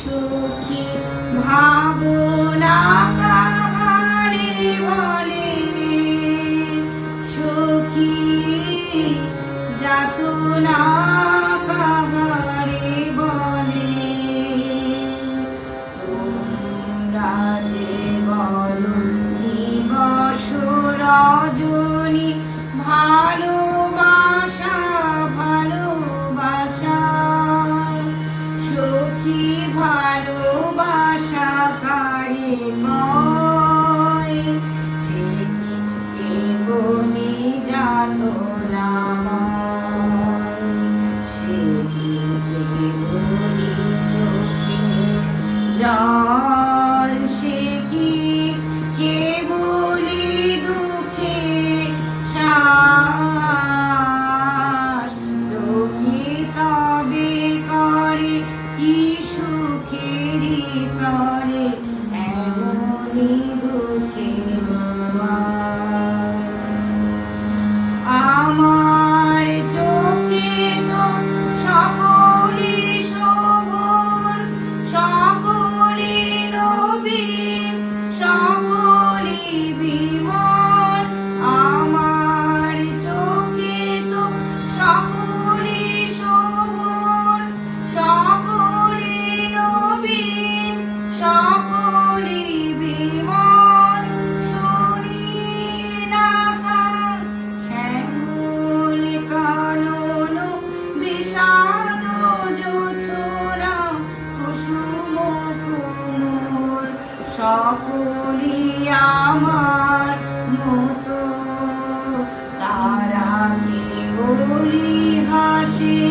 সখী ভাবনা কাহারে বলে, সখী যাতনা কাহারে বলে। তোমরা যে বলো দিবস রজনী ভালোবাসা ভালোবাসা, সখী ভালোবাসা কারে কয়, সে কি কেবলি যাতনাময়, সে কি কেবলি চোখের জল, সে কি কেবলি দুঃখের শ্বাস। লোকে তবে করে কি সুখেরই করে এমনি দুঃখের বাস। আমার চোখে তো সকলে শোভন, সকলে নবীন, সকলে বিমল। আমার চোখে তো সকলে শোভন, সকলে নবীন, সকলে বিমল। শুনি না কান শ্যামল কানন বিষাদ জোছনা কুসুম কোমল, সকলি আমার মতো তারা কেবলি হাসে,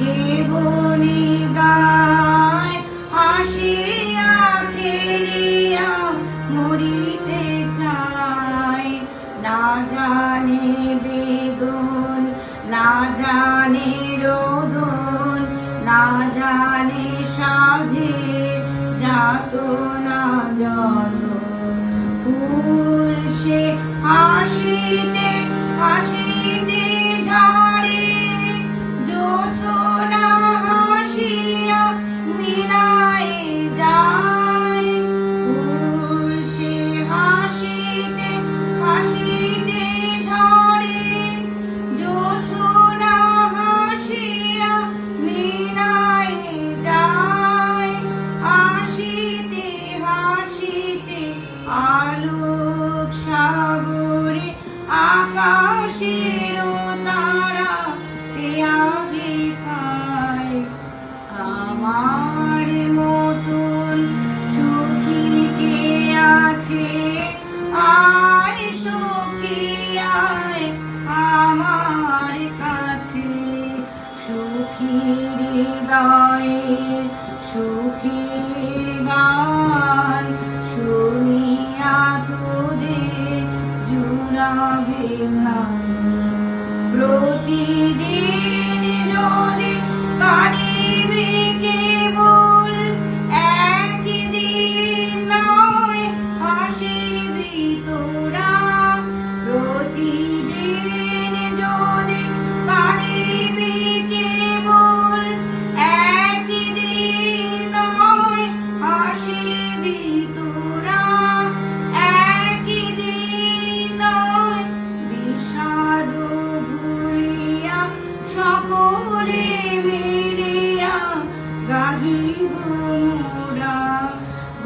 কেবলি গায়, হাসিয়া খেলিয়া মরিতে চায়। না জানে বেদন, না জানে রোদন, না জানে সাধের যাতনা যত। ফুল সে হাসিতে হাসিতে ঝরে, জোছনা হাসিয়া মিলায়ে যায়। ফুল সে হাসিতে হাসিতে ঝরে, জোছনা হাসিয়া মিলায়ে যায়। হাসিতে হাসিতে আলোক সাগরে আকাশের তারা ত্যাগে খায়। আমার মতন সুখী কে আছে, আয় সখী আয় আমার কাছে। সুখীর হৃদয়ের সুখের গান শুনিয়া তোদের জুড়াবে প্রাণ। প্রতিদিন যদি কাঁদিবি কেবল, একদিন নয় হাসিবি তোরা। প্রতিদিন যদি কাঁদিবি কেবল, একদিন নয় হাসিবি তোরা। একদিন নয় বিষাদ ভুলিয়া সকলে মিলিয়া গাহিব মোরা।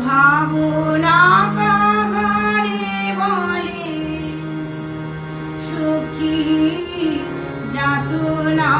ভাবনা কাহারে বলে, সখী যাতনা